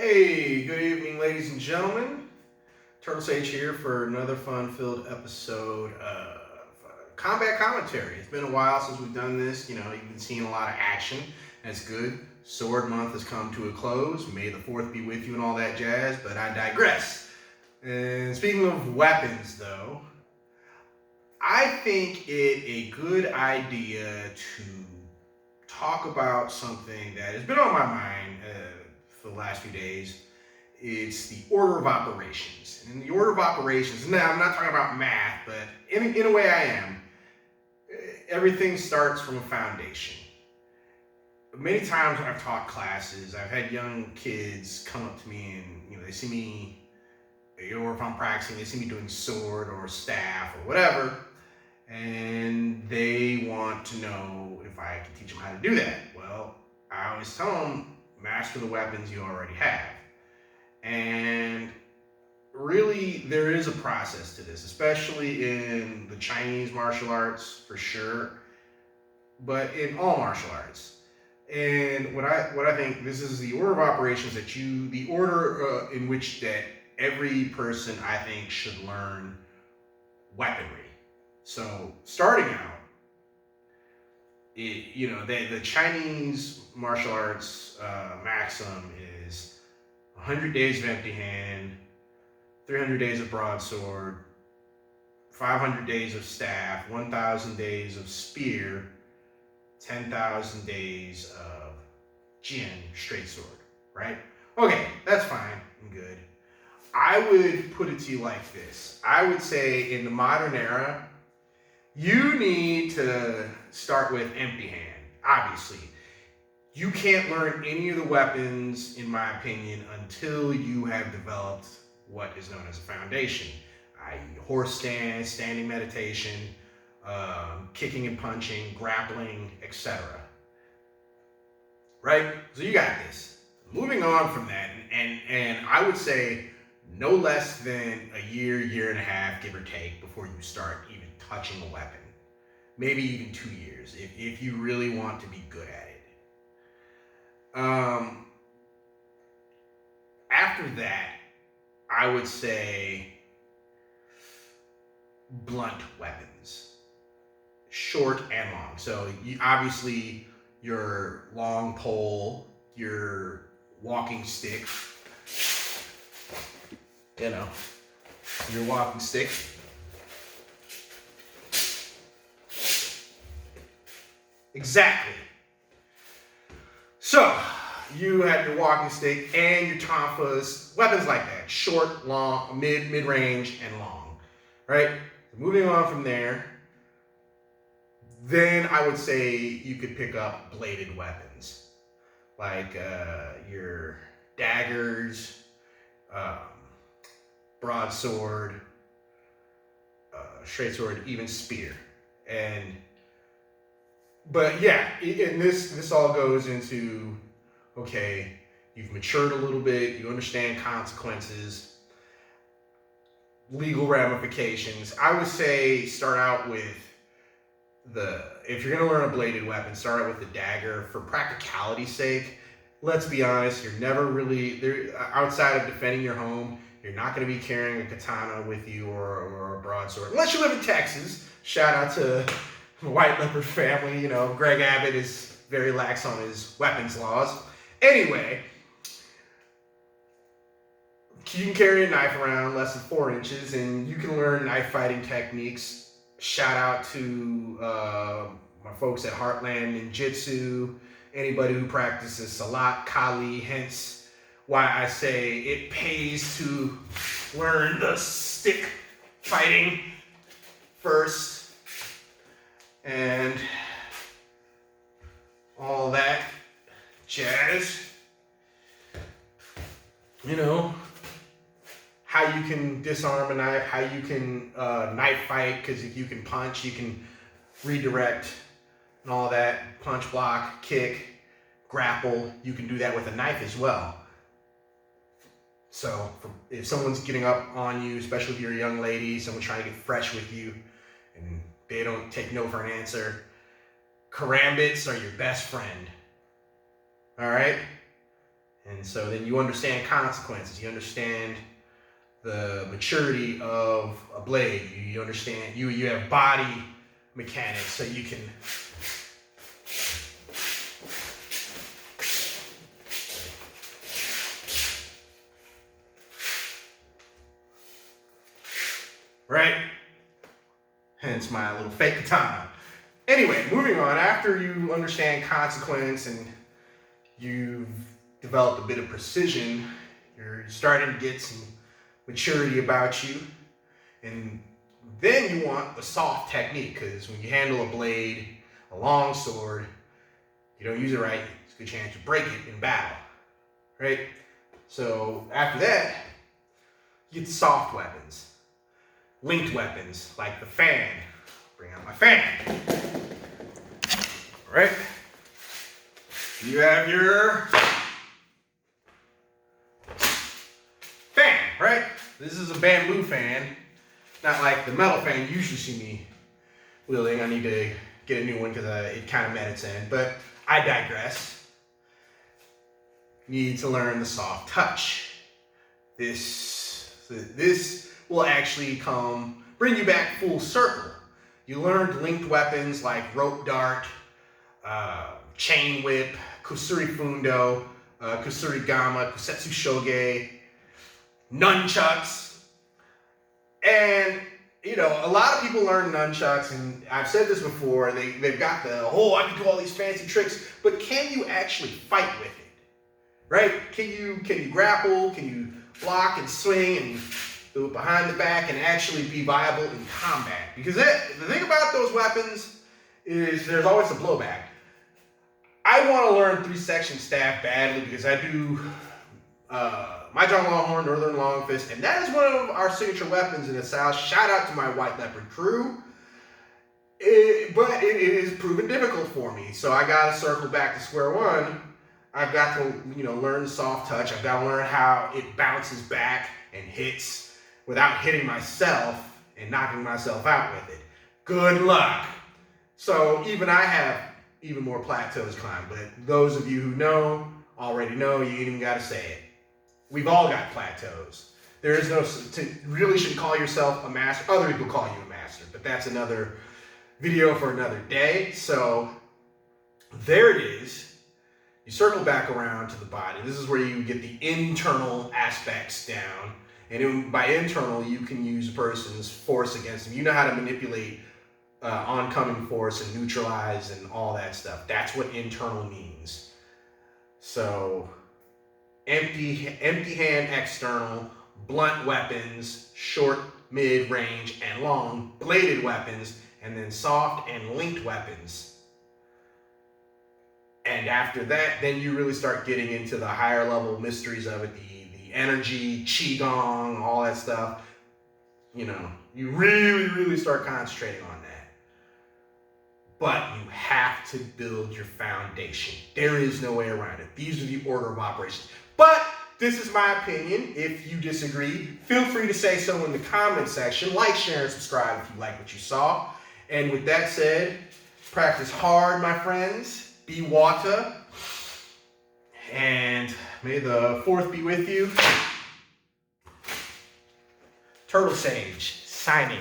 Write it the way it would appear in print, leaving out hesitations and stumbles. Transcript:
Hey, good evening, ladies and gentlemen. Turtle Sage here for another fun-filled episode of combat commentary. It's been a while since we've done this. You've been seeing a lot of action. That's good. Sword Month has come to a close. May the 4th be with you and all that jazz, but I digress. And speaking of weapons, though, I think it a good idea to talk about something that has been on my mind for the last few days. It's the order of operations. And in the order of operations, now I'm not talking about math, but in a way I am. Everything starts from a foundation. Many times when I've taught classes, I've had young kids come up to me and they see me, or if I'm practicing, they see me doing sword or staff or whatever, and they want to know if I can teach them how to do that. Well, I always tell them, master the weapons you already have. And really, there is a process to this, especially in the Chinese martial arts, for sure, but in all martial arts. And what I think, this is the order of operations the order in which that every person, I think, should learn weaponry. So starting out, the Chinese martial arts maxim is 100 days of empty hand, 300 days of broadsword, 500 days of staff, 1,000 days of spear, 10,000 days of Jin, straight sword, right? Okay, that's fine and good. I would put it to you like this. I would say in the modern era, you need to start with empty hand, obviously. You can't learn any of the weapons, in my opinion, until you have developed what is known as a foundation, i.e. horse stance, standing meditation, kicking and punching, grappling, etc. Right? So you got this. Moving on from that, and I would say no less than a year and a half, give or take, before you start even touching a weapon. Maybe even 2 years, if you really want to be good at it. After that, I would say blunt weapons, short and long. So obviously your long pole, your walking stick, your walking stick. Exactly. So you have your walking stick and your tonfas, weapons like that, short, long, mid-range, and long, right? Moving on from there, then I would say you could pick up bladed weapons, like your daggers, broadsword, straight sword, even spear. But yeah, and this all goes into, okay, you've matured a little bit, you understand consequences, legal ramifications. I would say start out with if you're going to learn a bladed weapon, start out with the dagger for practicality's sake. Let's be honest, you're never really, outside of defending your home, you're not going to be carrying a katana with you or a broadsword. Unless you live in Texas. Shout out to the White Leopard family. Greg Abbott is very lax on his weapons laws. Anyway, you can carry a knife around less than 4 inches, and you can learn knife fighting techniques. Shout out to my folks at Heartland Ninjutsu, anybody who practices Salat, Kali, hence why I say it pays to learn the stick fighting first, and all that jazz. How you can disarm a knife, how you can knife fight, because if you can punch, you can redirect and all that. Punch, block, kick, grapple. You can do that with a knife as well. So if someone's getting up on you, especially if you're a young lady, someone trying to get fresh with you, and they don't take no for an answer, karambits are your best friend. All right? And so then you understand consequences. You understand the maturity of a blade. You understand, you have body mechanics, so you can right? Hence my little fake katana. Anyway, moving on. After you understand consequence and you've developed a bit of precision, you're starting to get some maturity about you. And then you want the soft technique, because when you handle a blade, a long sword, you don't use it right, it's a good chance to break it in battle, right? So after that, you get the soft weapons. Linked weapons, like the fan. Bring out my fan. All right. You have your fan, right? This is a bamboo fan, not like the metal fan you usually see me wielding. I need to get a new one because it kind of met its end, but I digress. Need to learn the soft touch. This will actually bring you back full circle. You learned linked weapons like rope dart, chain whip, kusuri fundo, kusuri gama, kusetsu shoge, nunchucks. And, you know, a lot of people learn nunchucks, and I've said this before, they've got I can do all these fancy tricks, but can you actually fight with it? Right? Can you grapple? Can you block and swing and do it behind the back and actually be viable in combat? Because the thing about those weapons is there's always a blowback. I want to learn 3-section staff badly because I do Mahjong Longhorn, Northern Long Fist, and that is one of our signature weapons in the South. Shout out to my White Leopard crew. But it is proven difficult for me, so I got to circle back to square one. I've got to, learn the soft touch. I've got to learn how it bounces back and hits without hitting myself and knocking myself out with it. Good luck. So even I have even more plateaus climbed, but those of you who know already know, you ain't even got to say it. We've all got plateaus. There is really should call yourself a master. Other people call you a master, but that's another video for another day. So there it is. You circle back around to the body. This is where you get the internal aspects down. And by internal, you can use a person's force against them. You know how to manipulate oncoming force and neutralize and all that stuff. That's what internal means. So empty hand external, blunt weapons, short, mid, range, and long bladed weapons, and then soft and linked weapons. And after that, then you really start getting into the higher level mysteries of it, the energy, qigong, all that stuff. You really, really start concentrating on that. But you have to build your foundation. There is no way around it. These are the order of operations. But this is my opinion. If you disagree, feel free to say so in the comment section. Like, share, and subscribe if you like what you saw. And with that said, practice hard, my friends. Be water, and may the 4th be with you. Turtle Sage, signing.